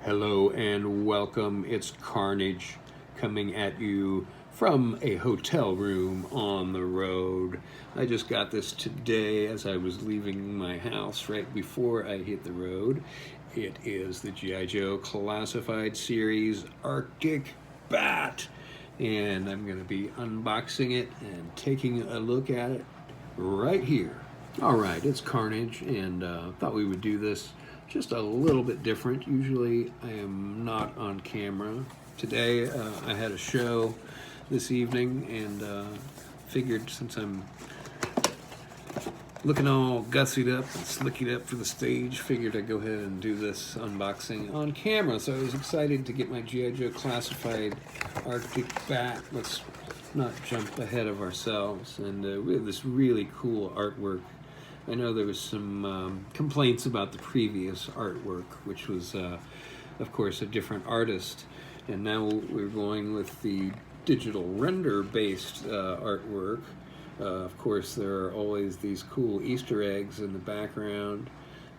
Hello and welcome. It's Carnage coming at you from a hotel room on the road. I just got this today as I was leaving my house right before I hit the road. It is the G.I. Joe Classified Series Arctic Bat, and I'm going to be unboxing it and taking a look at it right here. Alright, it's Carnage, and thought we would do this just a little bit different. Usually I am not on camera. Today I had a show this evening and figured since I'm looking all gussied up and slickied up for the stage, figured I'd go ahead and do this unboxing on camera. So I was excited to get my G.I. Joe Classified Arctic Bat. Let's not jump ahead of ourselves. And we have this really cool artwork. I know there was some complaints about the previous artwork, which was, of course, a different artist. And now we're going with the digital render-based artwork. Of course, there are always these cool Easter eggs in the background.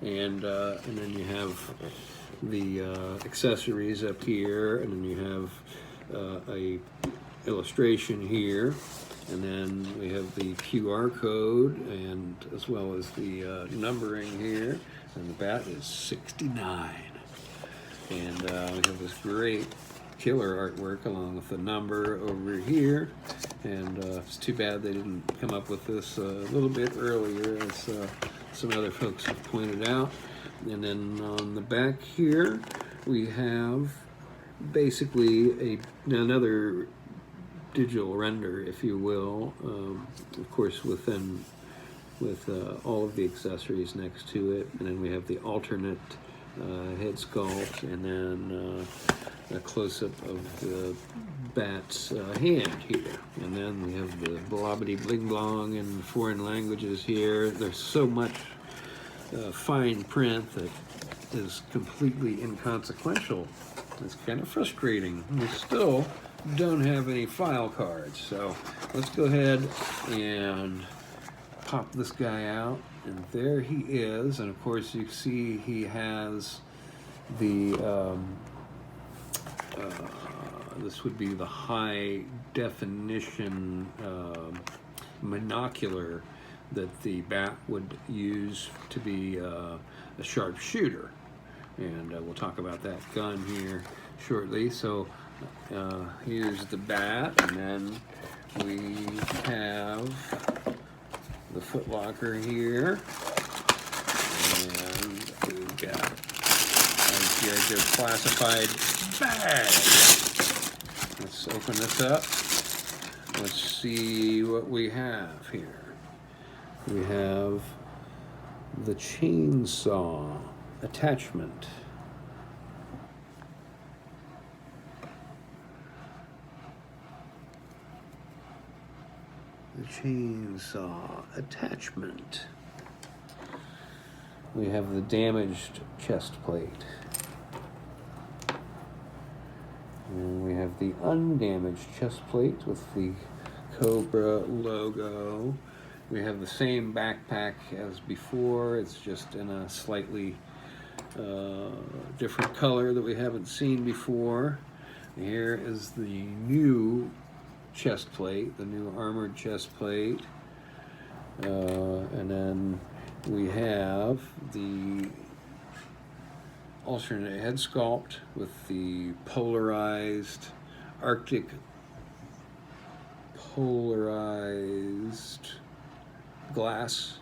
And then you have the accessories up here, and then you have a illustration here. And then we have the QR code, and as well as the numbering here. And the bat is 69. And we have this great killer artwork along with the number over here. And it's too bad they didn't come up with this a little bit earlier, as some other folks have pointed out. And then on the back here, we have basically another digital render, if you will, of course with all of the accessories next to it. And then we have the alternate head sculpt, and then a close-up of the bat's hand here. And then we have the blobbity bling blong in foreign languages here. There's so much fine print that is completely inconsequential. It's kind of frustrating. We still don't have any file cards, so let's go ahead and pop this guy out, and there he is. And of course you see he has the this would be the high definition monocular that the bat would use to be a sharpshooter, and we'll talk about that gun here shortly. So here's the bat, and then we have the footlocker here, and we've got our G.I. Joe Classified bag. Let's open this up. Let's see what we have here. We have the chainsaw attachment. The chainsaw attachment. We have the damaged chest plate. And we have the undamaged chest plate with the Cobra logo. We have the same backpack as before. It's just in a slightly different color that we haven't seen before. Here is the new chest plate, the new armored chest plate, and then we have the alternate head sculpt with the polarized Arctic polarized glass.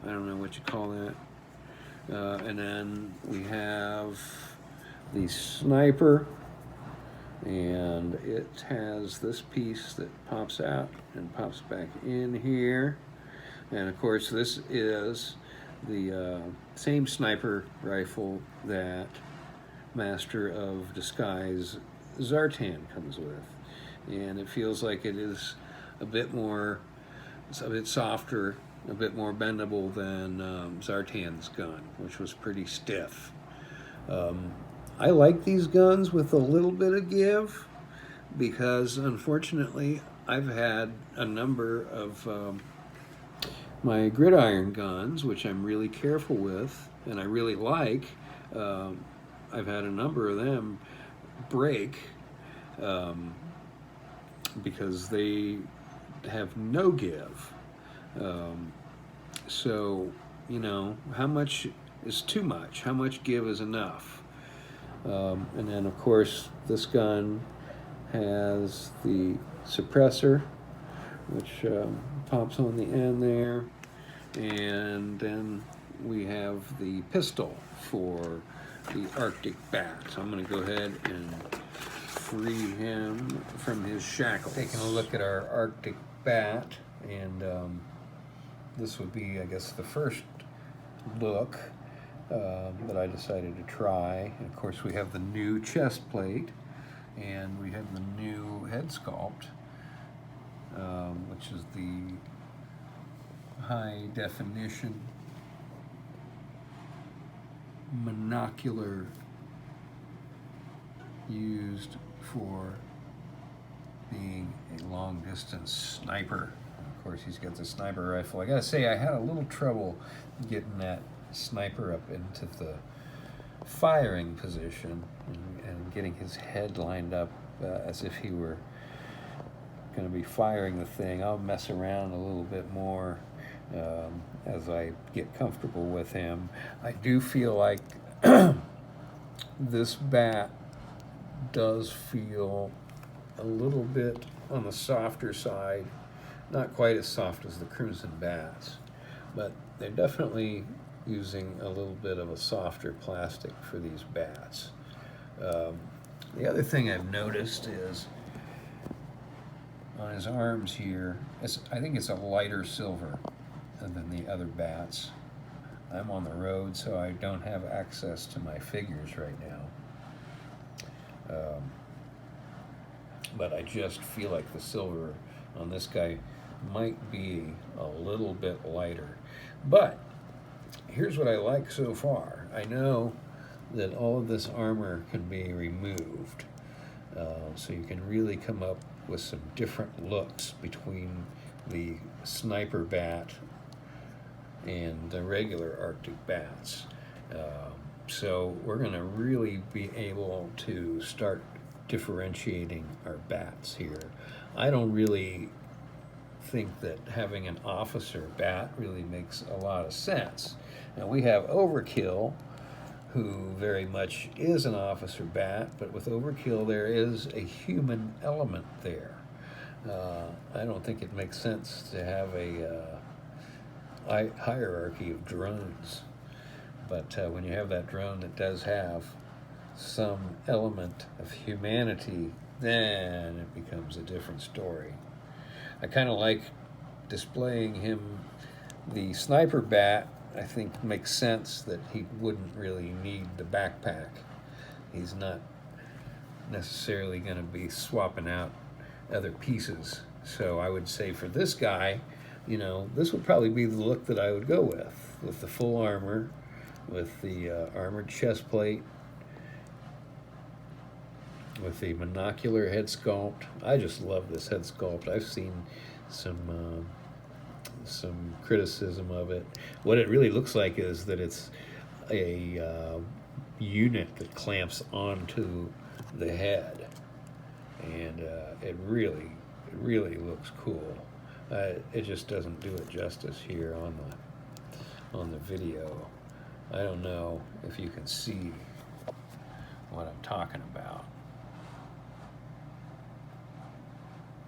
I don't know what you call that. And then we have the sniper, and it has this piece that pops out and pops back in here. And of course this is the same sniper rifle that Master of Disguise Zartan comes with. And it feels like it is a bit more, it's a bit softer, a bit more bendable than Zartan's gun, which was pretty stiff. I like these guns with a little bit of give, because unfortunately I've had a number of my gridiron guns, which I'm really careful with, and I really like. I've had a number of them break because they have no give. So, you know, how much is too much? How much give is enough? And then, of course, this gun has the suppressor, which pops on the end there. And then we have the pistol for the Arctic bat. So I'm going to go ahead and free him from his shackles. Taking a look at our Arctic bat, and this would be, I guess, the first look that I decided to try. And of course, we have the new chest plate, and we have the new head sculpt, which is the high definition monocular used for being a long distance sniper. Of course, he's got the sniper rifle. I gotta say, I had a little trouble getting that sniper up into the firing position and getting his head lined up as if he were going to be firing the thing. I'll mess around a little bit more as I get comfortable with him. I do feel like this bat does feel a little bit on the softer side, not quite as soft as the Crimson bats, but they're definitely using a little bit of a softer plastic for these bats. The other thing I've noticed is on his arms here, I think it's a lighter silver than the other bats. I'm on the road, so I don't have access to my figures right now. But I just feel like the silver on this guy might be a little bit lighter. But here's what I like so far. I know that all of this armor can be removed, so you can really come up with some different looks between the sniper bat and the regular Arctic bats. So we're going to really be able to start differentiating our bats here. I don't really think that having an officer bat really makes a lot of sense. Now we have Overkill, who very much is an officer bat, but with Overkill there is a human element there. I don't think it makes sense to have a hierarchy of drones, but when you have that drone that does have some element of humanity, then it becomes a different story. I kind of like displaying him. The sniper bat, I think, makes sense that he wouldn't really need the backpack. He's not necessarily going to be swapping out other pieces. So I would say for this guy, you know, this would probably be the look that I would go with the full armor, with the armored chest plate, with the monocular head sculpt. I just love this head sculpt. I've seen some criticism of it. What it really looks like is that it's a unit that clamps onto the head, and it really looks cool. It just doesn't do it justice here on the video. I don't know if you can see what I'm talking about.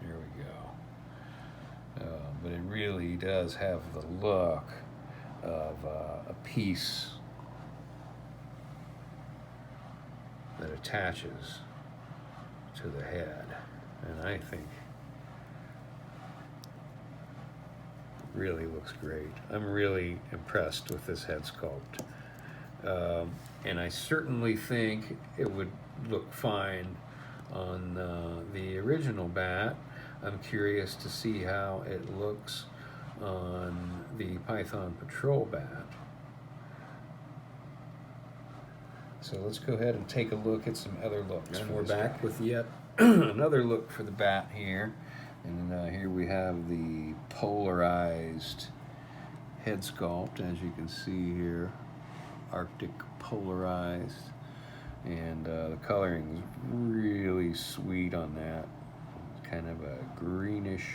There we go. But it really does have the look of a piece that attaches to the head, and I think it really looks great. I'm really impressed with this head sculpt, and I certainly think it would look fine on the original bat. I'm curious to see how it looks on the Python Patrol bat. So let's go ahead and take a look at some other looks. And we're back with yet another look for the bat here. And here we have the polarized head sculpt, as you can see here. Arctic polarized, and the coloring is really sweet on that. It's kind of a greenish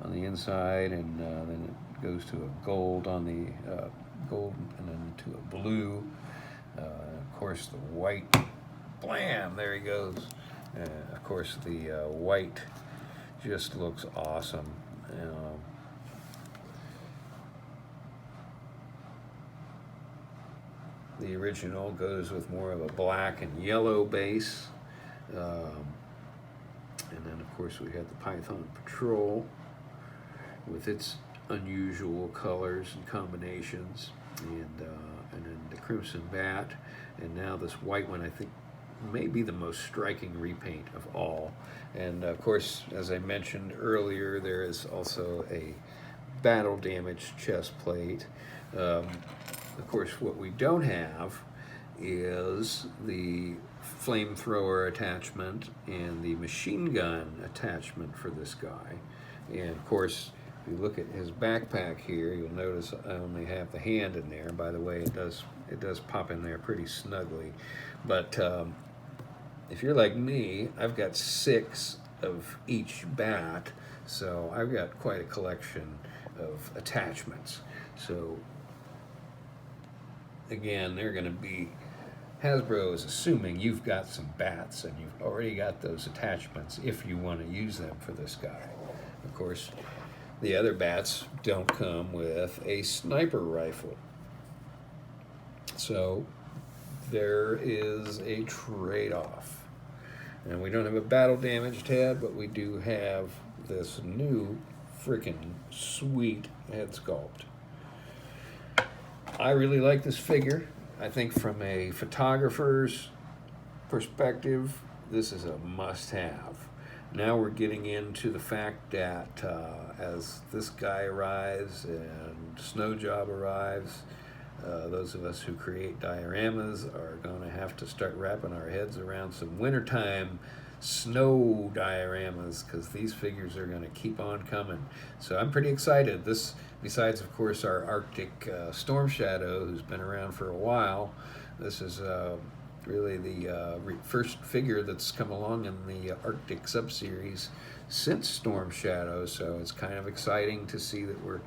on the inside, and then it goes to a gold on the gold, and then to a blue. Of course, the white, blam, there he goes. Of course, the white just looks awesome. The original goes with more of a black and yellow base. And then, of course, we have the Python Patrol with its unusual colors and combinations, and then the Crimson Bat, and now this white one, I think, may be the most striking repaint of all. And of course, as I mentioned earlier, there is also a battle damaged chest plate. Of course, what we don't have is the flamethrower attachment and the machine gun attachment for this guy. And of course, if you look at his backpack here, you'll notice I only have the hand in there. By the way, it does pop in there pretty snugly. But if you're like me, I've got 6 of each bat, so I've got quite a collection of attachments. So again, they're going to be, Hasbro is assuming you've got some bats and you've already got those attachments if you want to use them for this guy. Of course, the other bats don't come with a sniper rifle. So there is a trade-off. And we don't have a battle damaged head, but we do have this new freaking sweet head sculpt. I really like this figure. I think from a photographer's perspective, this is a must-have. Now we're getting into the fact that as this guy arrives and Snow Job arrives, those of us who create dioramas are going to have to start wrapping our heads around some wintertime snow dioramas, because these figures are going to keep on coming. So I'm pretty excited. This, besides of course our Arctic Storm Shadow, who's been around for a while, this is really the first figure that's come along in the Arctic sub-series since Storm Shadow. So it's kind of exciting to see that we're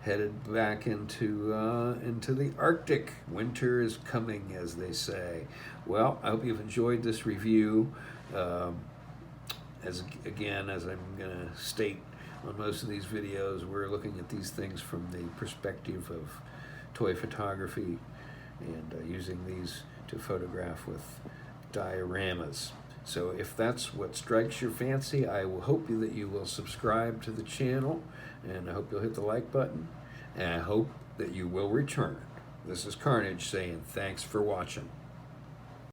headed back into the Arctic. Winter is coming, as they say. Well, I hope you've enjoyed this review. As I'm going to state on most of these videos, we're looking at these things from the perspective of toy photography and using these to photograph with dioramas. So if that's what strikes your fancy, I will hope that you will subscribe to the channel, and I hope you'll hit the like button, and I hope that you will return. This is Carnage saying thanks for watching.